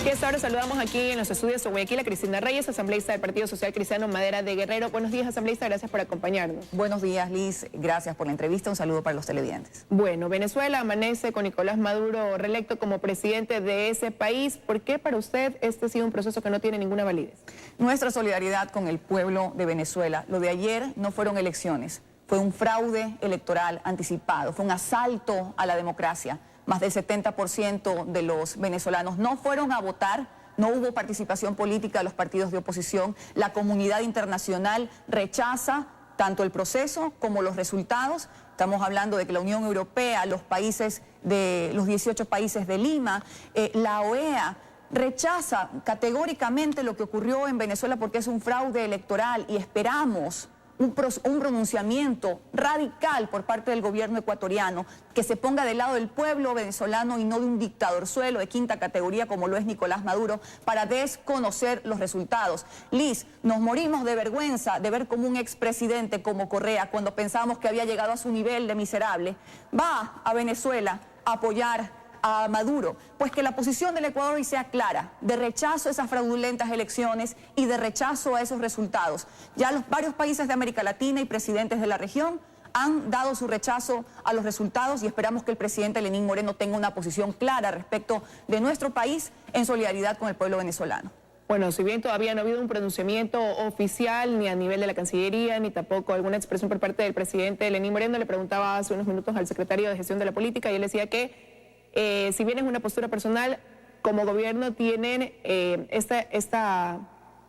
Y a esta hora saludamos aquí en los estudios de Guayaquil a Cristina Reyes, asambleísta del Partido Social Cristiano Madera de Guerrero. Buenos días, asambleísta, gracias por acompañarnos. Buenos días, Liz, gracias por la entrevista, un saludo para los televidentes. Bueno, Venezuela amanece con Nicolás Maduro reelecto como presidente de ese país. ¿Por qué para usted este ha sido un proceso que no tiene ninguna validez? Nuestra solidaridad con el pueblo de Venezuela. Lo de ayer no fueron elecciones, fue un fraude electoral anticipado, fue un asalto a la democracia. Más del 70% de los venezolanos no fueron a votar, no hubo participación política de los partidos de oposición. La comunidad internacional rechaza tanto el proceso como los resultados. Estamos hablando de que la Unión Europea, los 18 países de Lima, la OEA, rechaza categóricamente lo que ocurrió en Venezuela porque es un fraude electoral y esperamos un pronunciamiento radical por parte del gobierno ecuatoriano que se ponga del lado del pueblo venezolano y no de un dictadorzuelo de quinta categoría como lo es Nicolás Maduro para desconocer los resultados. Liz, nos morimos de vergüenza de ver como un expresidente como Correa, cuando pensábamos que había llegado a su nivel de miserable, va a Venezuela a apoyar a Maduro, pues que la posición del Ecuador hoy sea clara, de rechazo a esas fraudulentas elecciones y de rechazo a esos resultados. Ya varios países de América Latina y presidentes de la región han dado su rechazo a los resultados y esperamos que el presidente Lenín Moreno tenga una posición clara respecto de nuestro país en solidaridad con el pueblo venezolano. Bueno, si bien todavía no ha habido un pronunciamiento oficial ni a nivel de la Cancillería, ni tampoco alguna expresión por parte del presidente Lenín Moreno, le preguntaba hace unos minutos al secretario de Gestión de la Política y él decía que si bien es una postura personal, como gobierno tienen esta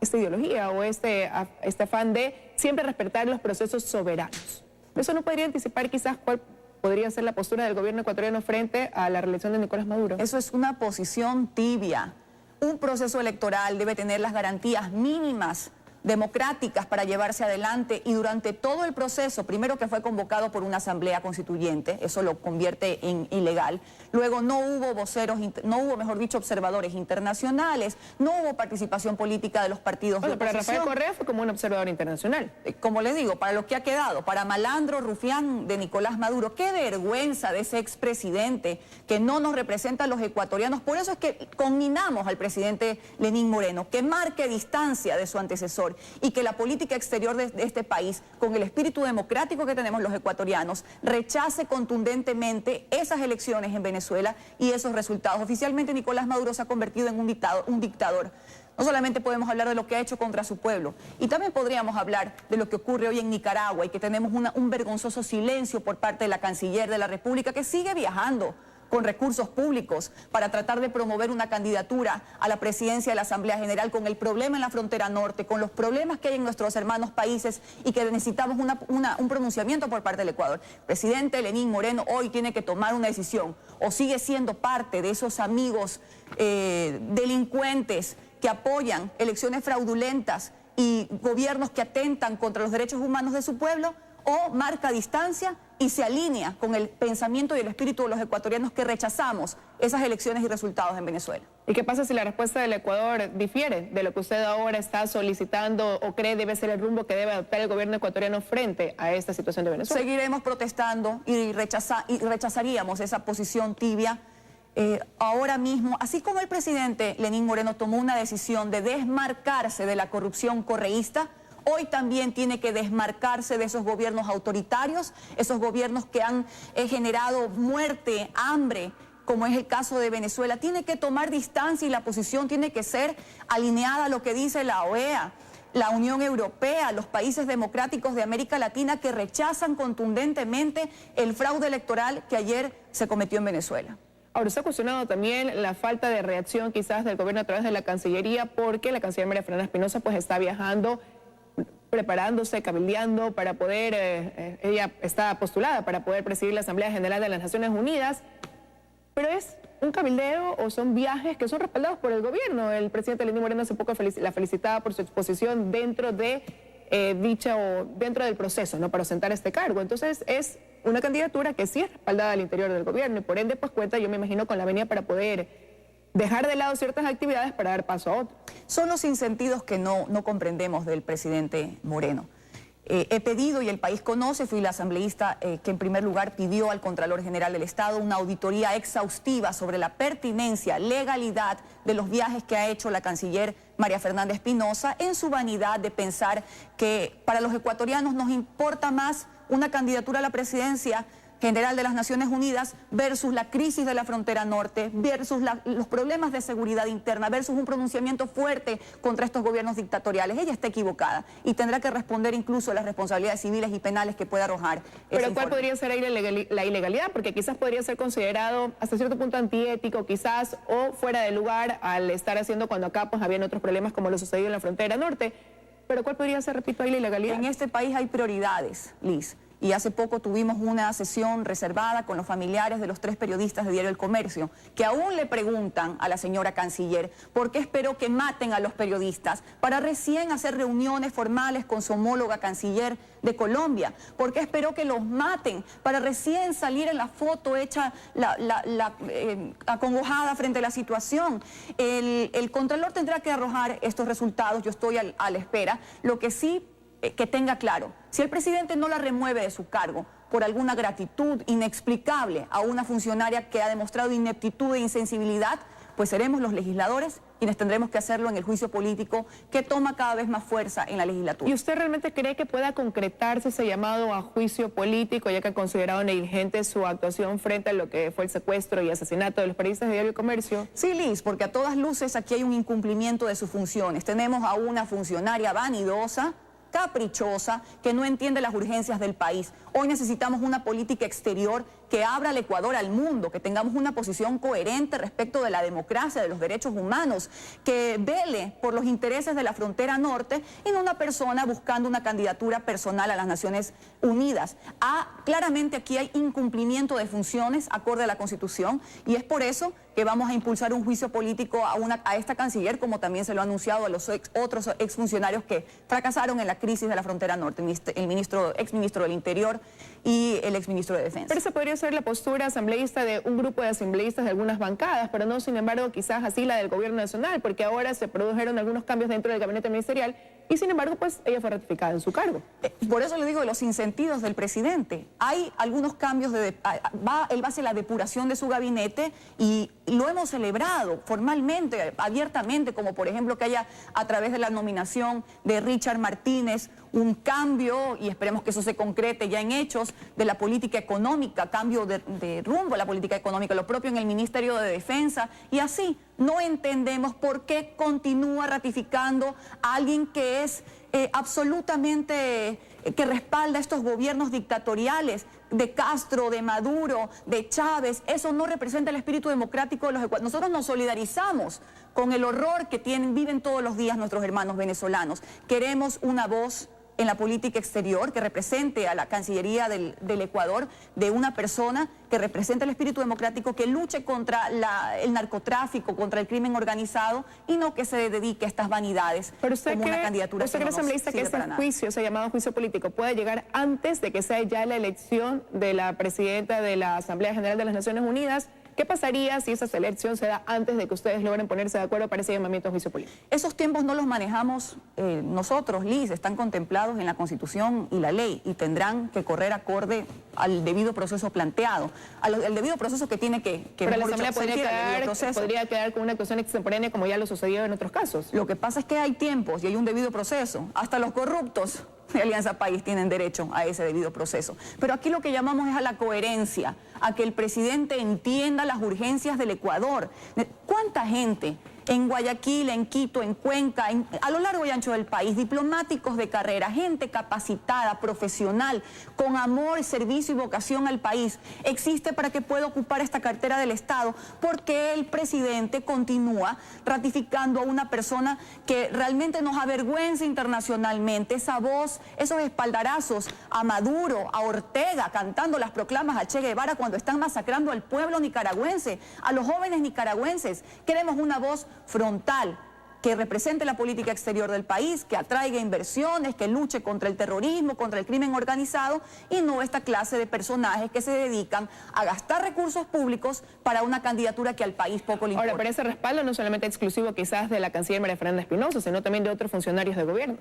ideología o este afán de siempre respetar los procesos soberanos. ¿Eso no podría anticipar quizás cuál podría ser la postura del gobierno ecuatoriano frente a la reelección de Nicolás Maduro? Eso es una posición tibia. Un proceso electoral debe tener las garantías mínimas democráticas para llevarse adelante y durante todo el proceso, primero que fue convocado por una asamblea constituyente, eso lo convierte en ilegal, luego no hubo voceros, no hubo, mejor dicho, observadores internacionales, no hubo participación política de los partidos de oposición. Para Rafael Correa fue como un observador internacional. Como les digo, para lo que ha quedado, para malandro rufián de Nicolás Maduro, qué vergüenza de ese expresidente que no nos representa a los ecuatorianos. Por eso es que conminamos al presidente Lenín Moreno que marque distancia de su antecesor y que la política exterior de este país, con el espíritu democrático que tenemos los ecuatorianos, rechace contundentemente esas elecciones en Venezuela y esos resultados. Oficialmente Nicolás Maduro se ha convertido en un dictador. No solamente podemos hablar de lo que ha hecho contra su pueblo, y también podríamos hablar de lo que ocurre hoy en Nicaragua y que tenemos un vergonzoso silencio por parte de la canciller de la República que sigue viajando con recursos públicos para tratar de promover una candidatura a la presidencia de la Asamblea General con el problema en la frontera norte, con los problemas que hay en nuestros hermanos países y que necesitamos un pronunciamiento por parte del Ecuador. El presidente Lenín Moreno hoy tiene que tomar una decisión, o sigue siendo parte de esos amigos delincuentes que apoyan elecciones fraudulentas y gobiernos que atentan contra los derechos humanos de su pueblo, o marca distancia y se alinea con el pensamiento y el espíritu de los ecuatorianos que rechazamos esas elecciones y resultados en Venezuela. ¿Y qué pasa si la respuesta del Ecuador difiere de lo que usted ahora está solicitando o cree debe ser el rumbo que debe adoptar el gobierno ecuatoriano frente a esta situación de Venezuela? Seguiremos protestando y rechazaríamos esa posición tibia. Ahora mismo, así como el presidente Lenín Moreno tomó una decisión de desmarcarse de la corrupción correísta, hoy también tiene que desmarcarse de esos gobiernos autoritarios, esos gobiernos que han generado muerte, hambre, como es el caso de Venezuela. Tiene que tomar distancia y la posición tiene que ser alineada a lo que dice la OEA, la Unión Europea, los países democráticos de América Latina que rechazan contundentemente el fraude electoral que ayer se cometió en Venezuela. Ahora, se ha cuestionado también la falta de reacción quizás del gobierno a través de la Cancillería, porque la canciller María Fernanda Espinosa pues está viajando, preparándose, cabildeando para poder, ella está postulada para poder presidir la Asamblea General de las Naciones Unidas, pero es un cabildeo o son viajes que son respaldados por el gobierno. El presidente Lenín Moreno hace poco la felicitaba por su exposición dentro de dentro del proceso, ¿no?, para ostentar este cargo. Entonces es una candidatura que sí es respaldada al interior del gobierno y por ende pues cuenta, yo me imagino, con la venia para poder dejar de lado ciertas actividades para dar paso a otras. Son los sinsentidos que no comprendemos del presidente Moreno. he pedido, y el país conoce, fui la asambleísta que en primer lugar pidió al Contralor General del Estado una auditoría exhaustiva sobre la pertinencia, legalidad de los viajes que ha hecho la canciller María Fernanda Espinosa, en su vanidad de pensar que para los ecuatorianos nos importa más una candidatura a la presidencia general de las Naciones Unidas versus la crisis de la frontera norte, versus los problemas de seguridad interna, versus un pronunciamiento fuerte contra estos gobiernos dictatoriales. Ella está equivocada y tendrá que responder incluso a las responsabilidades civiles y penales que pueda arrojar. Pero ¿cuál podría ser ahí la ilegalidad? Porque quizás podría ser considerado hasta cierto punto antiético, quizás, o fuera de lugar al estar haciendo cuando acá pues habían otros problemas como lo sucedido en la frontera norte. Pero ¿cuál podría ser, repito, ahí la ilegalidad? En este país hay prioridades, Liz. Y hace poco tuvimos una sesión reservada con los familiares de los 3 periodistas de Diario El Comercio, que aún le preguntan a la señora canciller por qué esperó que maten a los periodistas para recién hacer reuniones formales con su homóloga canciller de Colombia, por qué esperó que los maten para recién salir en la foto hecha acongojada frente a la situación. El Contralor tendrá que arrojar estos resultados, yo estoy a la espera. Lo que sí que tenga claro, si el presidente no la remueve de su cargo por alguna gratitud inexplicable a una funcionaria que ha demostrado ineptitud e insensibilidad, pues seremos los legisladores quienes tendremos que hacerlo en el juicio político que toma cada vez más fuerza en la legislatura. ¿Y usted realmente cree que pueda concretarse ese llamado a juicio político, ya que ha considerado negligente su actuación frente a lo que fue el secuestro y asesinato de los periodistas de Diario El Comercio? Sí, Liz, porque a todas luces aquí hay un incumplimiento de sus funciones. Tenemos a una funcionaria vanidosa, caprichosa, que no entiende las urgencias del país. Hoy necesitamos una política exterior que abra al Ecuador al mundo, que tengamos una posición coherente respecto de la democracia, de los derechos humanos, que vele por los intereses de la frontera norte y no una persona buscando una candidatura personal a las Naciones Unidas. Claramente aquí hay incumplimiento de funciones acorde a la Constitución y es por eso que vamos a impulsar un juicio político a esta canciller, como también se lo ha anunciado a los otros exfuncionarios que fracasaron en la crisis de la frontera norte, el exministro del Interior y el exministro de Defensa. Pero esa podría ser la postura asambleísta de un grupo de asambleístas de algunas bancadas, pero no, sin embargo, quizás así la del gobierno nacional, porque ahora se produjeron algunos cambios dentro del gabinete ministerial y, sin embargo, pues ella fue ratificada en su cargo. Por eso le digo de los insentidos del presidente. Hay algunos cambios, él va hacia la depuración de su gabinete y lo hemos celebrado formalmente, abiertamente, como por ejemplo que haya a través de la nominación de Richard Martínez un cambio, y esperemos que eso se concrete ya en hechos, de la política económica, cambio de rumbo a la política económica, lo propio en el Ministerio de Defensa, y así no entendemos por qué continúa ratificando a alguien que es absolutamente, que respalda estos gobiernos dictatoriales de Castro, de Maduro, de Chávez. Eso no representa el espíritu democrático de los ecuatorianos. Nosotros nos solidarizamos con el horror que viven todos los días nuestros hermanos venezolanos. Queremos una voz en la política exterior que represente a la Cancillería del Ecuador, de una persona que represente el espíritu democrático, que luche contra el narcotráfico, contra el crimen organizado y no que se dedique a estas vanidades. Pero usted como una candidatura. ¿Usted cree, asambleísta, que este juicio, ese llamado juicio político, puede llegar antes de que sea ya la elección de la presidenta de la Asamblea General de las Naciones Unidas? ¿Qué pasaría si esa selección se da antes de que ustedes logren ponerse de acuerdo para ese llamamiento a juicio político? Esos tiempos no los manejamos nosotros, Liz, están contemplados en la Constitución y la ley y tendrán que correr acorde al debido proceso planteado, al debido proceso que tiene que pero la Asamblea podría quedar con una actuación extemporánea como ya lo sucedió en otros casos. Lo que pasa es que hay tiempos y hay un debido proceso. Hasta los corruptos de Alianza País tienen derecho a ese debido proceso. Pero aquí lo que llamamos es a la coherencia, a que el presidente entienda las urgencias del Ecuador. ¿Cuánta gente en Guayaquil, en Quito, en Cuenca, a lo largo y ancho del país, diplomáticos de carrera, gente capacitada, profesional, con amor, servicio y vocación al país, existe para que pueda ocupar esta cartera del Estado? Porque el presidente continúa ratificando a una persona que realmente nos avergüenza internacionalmente, esa voz, esos espaldarazos a Maduro, a Ortega, cantando las proclamas a Che Guevara cuando están masacrando al pueblo nicaragüense, a los jóvenes nicaragüenses. Queremos una voz frontal que represente la política exterior del país, que atraiga inversiones, que luche contra el terrorismo, contra el crimen organizado y no esta clase de personajes que se dedican a gastar recursos públicos para una candidatura que al país poco le importa. Ahora, pero ese respaldo no solamente exclusivo quizás de la canciller María Fernanda Espinosa, sino también de otros funcionarios de gobierno.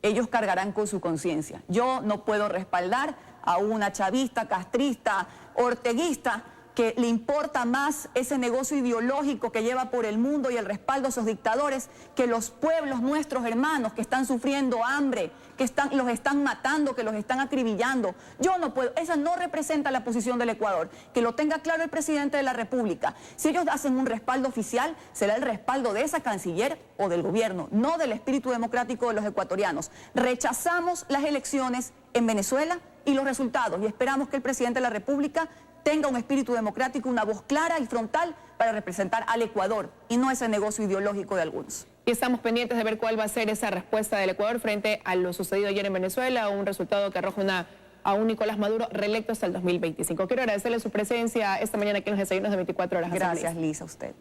ellos cargarán con su conciencia. Yo no puedo respaldar a una chavista, castrista, orteguista, que le importa más ese negocio ideológico que lleva por el mundo y el respaldo a esos dictadores, que los pueblos, nuestros hermanos, que están sufriendo hambre, que los están matando, que los están acribillando. Yo no puedo, esa no representa la posición del Ecuador. Que lo tenga claro el presidente de la República. Si ellos hacen un respaldo oficial, será el respaldo de esa canciller o del gobierno, no del espíritu democrático de los ecuatorianos. Rechazamos las elecciones en Venezuela y los resultados, y esperamos que el presidente de la República tenga un espíritu democrático, una voz clara y frontal para representar al Ecuador y no ese negocio ideológico de algunos. Y estamos pendientes de ver cuál va a ser esa respuesta del Ecuador frente a lo sucedido ayer en Venezuela, un resultado que arroja a un Nicolás Maduro reelecto hasta el 2025. Quiero agradecerle su presencia esta mañana aquí en los desayunos de 24 horas. Gracias, Lisa, a usted.